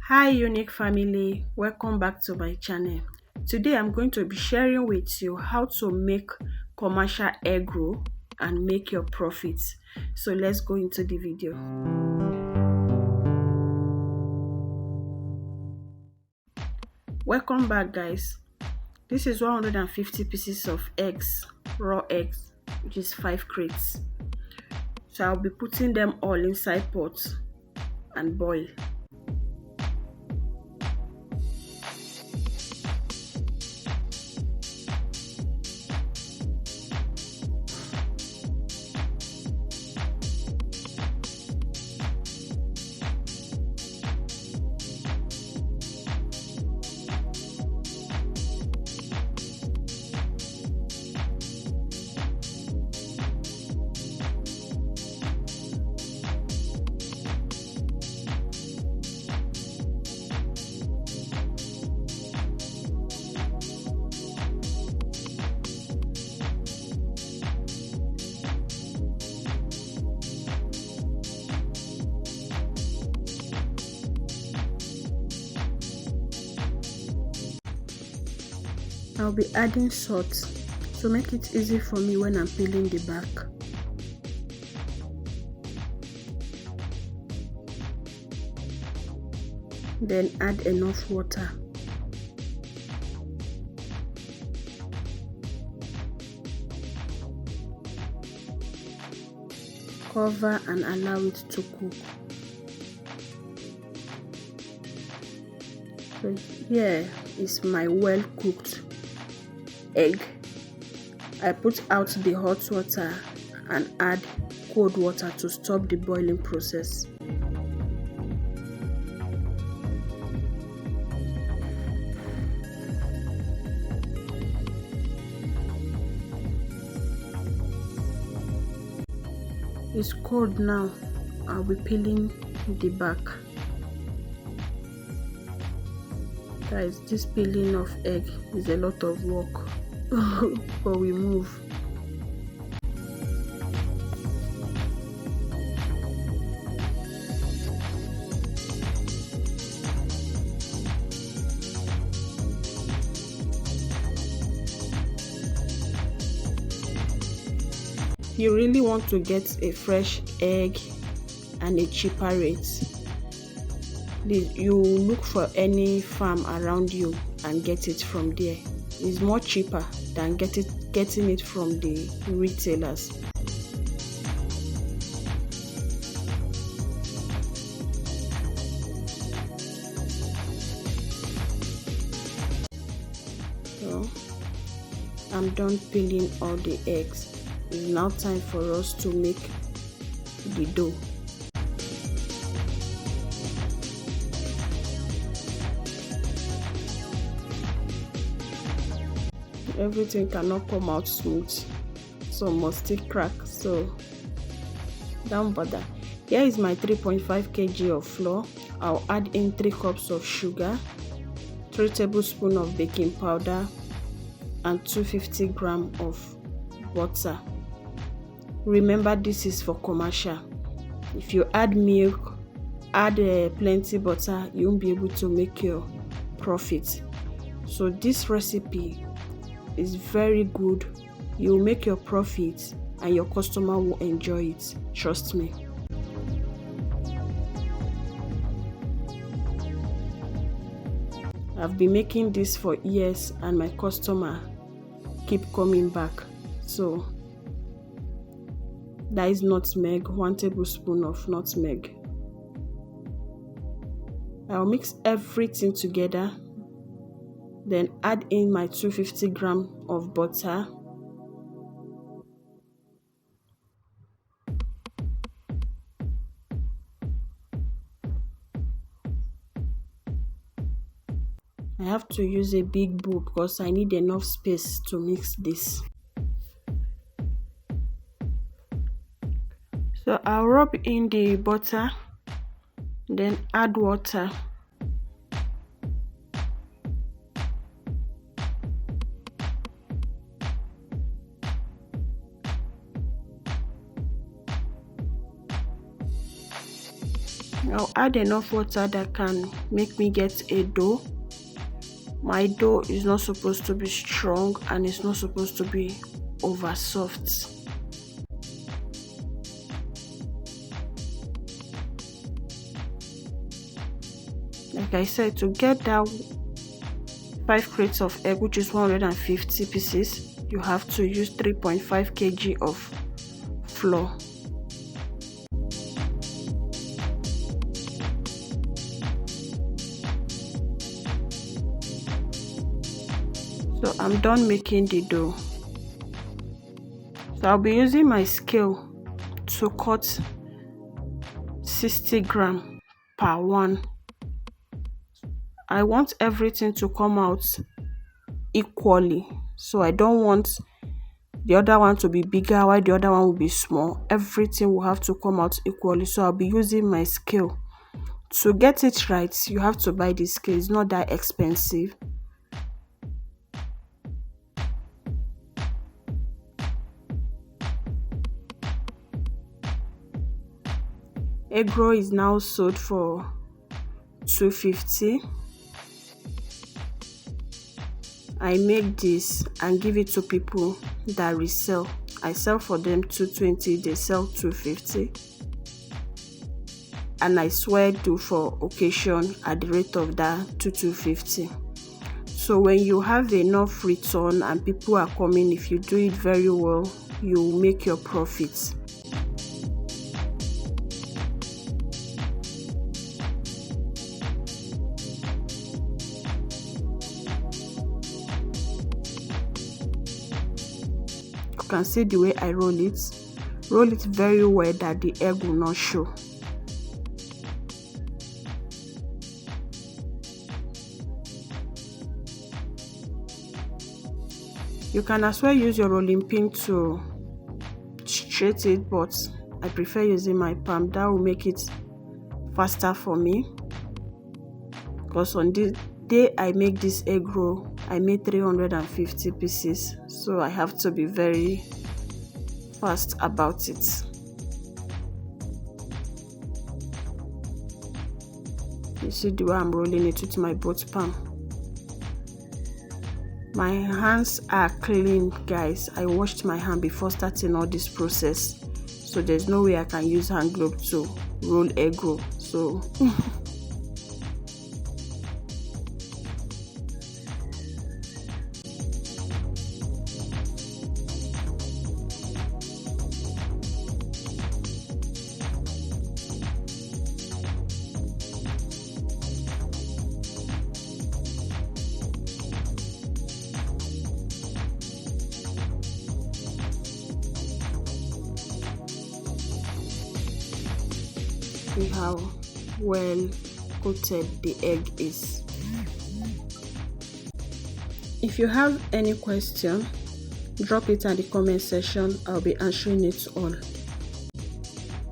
Hi unique family, welcome back to my channel. Today I'm going to be sharing with you how to make commercial egg roll and make your profits. So let's go into the video. Welcome back guys. This is 150 pieces of eggs, raw eggs, which is 5 crates. So I'll be putting them all inside pots and boil. I'll be adding salt to make it easy for me when I'm peeling the back. Then add enough water. Cover and allow it to cook. So here is my well cooked egg. I put out the hot water and add cold water to stop the boiling process. It's cold now. I'll be peeling the back. Guys, this peeling of egg is a lot of work. But we move. You really want to get a fresh egg and a cheaper rate, you look for any farm around you and get it from there. It's more cheaper than getting it from the retailers. So I'm done peeling all the eggs. It's now time for us to make the dough. Everything cannot come out smooth, so must still crack, so don't bother. Here is my 3.5 kg of flour. I'll add in 3 cups of sugar, 3 tablespoons of baking powder, and 250 grams of butter. Remember, this is for commercial. If you add milk, add plenty butter, you won't be able to make your profit. So this recipe is very good. You will make your profit and your customer will enjoy it, trust me. I've been making this for years and my customer keep coming back. So that is nutmeg, 1 tablespoon of nutmeg. I'll mix everything together, then add in my 250 grams of butter, I have to use a big bowl because I need enough space to mix this. So I'll rub in the butter, then add water. I'll add enough water that can make me get a dough. My dough is not supposed to be strong and it's not supposed to be over soft. Like I said, to get that 5 crates of egg, which is 150 pieces, you have to use 3.5 kg of flour. So I'm done making the dough. So I'll be using my scale to cut 60 grams per one. I want everything to come out equally, so I don't want the other one to be bigger while the other one will be small. Everything will have to come out equally, so I'll be using my scale. To get it right, you have to buy the scale. It's not that expensive. Egg roll is now sold for $2.50. I make this and give it to people that resell. I sell for them $2.20, they sell $2.50. And I swear do for occasion at the rate of that $2.50. So when you have enough return and people are coming, if you do it very well, you make your profits. You can see the way I roll it very well that the egg will not show. You can as well use your rolling pin to straight it, but I prefer using my palm. That will make it faster for me, because on the day I make this egg roll, I made 350 pieces, so I have to be very fast about it. You see the way I'm rolling it with my both palm. My hands are clean, guys. I washed my hand before starting all this process, so there's no way I can use hand glove to roll egg roll. So see how well coated the egg is. If you have any question, drop it in the comment section. I'll be answering it all.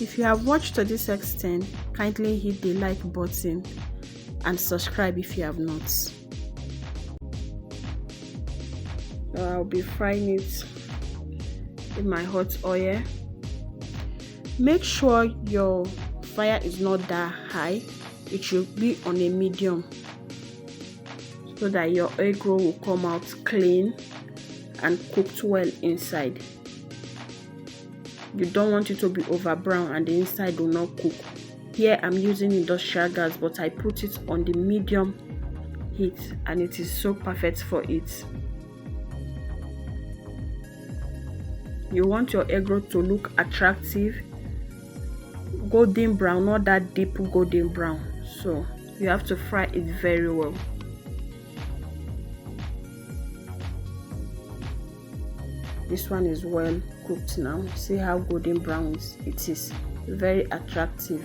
If you have watched to this extent, kindly hit the like button and subscribe if you have not. So I'll be frying it in my hot oil. Make sure your fire is not that high. It should be on a medium, so that your egg roll will come out clean and cooked well inside. You don't want it to be over brown and the inside will not cook. Here I'm using industrial gas, but I put it on the medium heat and it is so perfect for it. You want your egg roll to look attractive, golden brown, not that deep golden brown, so you have to fry it very well. This one is well cooked now. See how golden brown it is. Very attractive.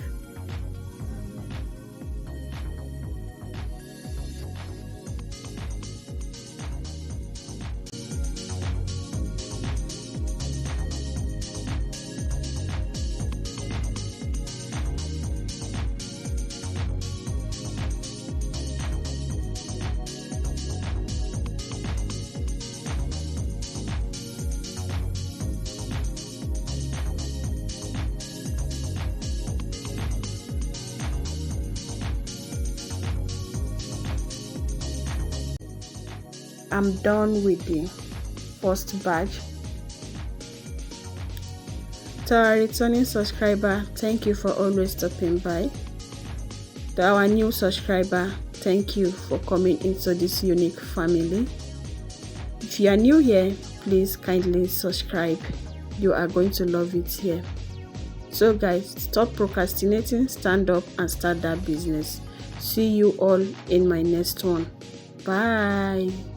I'm done with the first batch. To our returning subscriber, thank you for always stopping by. To our new subscriber, thank you for coming into this unique family. If you are new here, please kindly subscribe. You are going to love it here. So guys, stop procrastinating, stand up and start that business. See you all in my next one. Bye.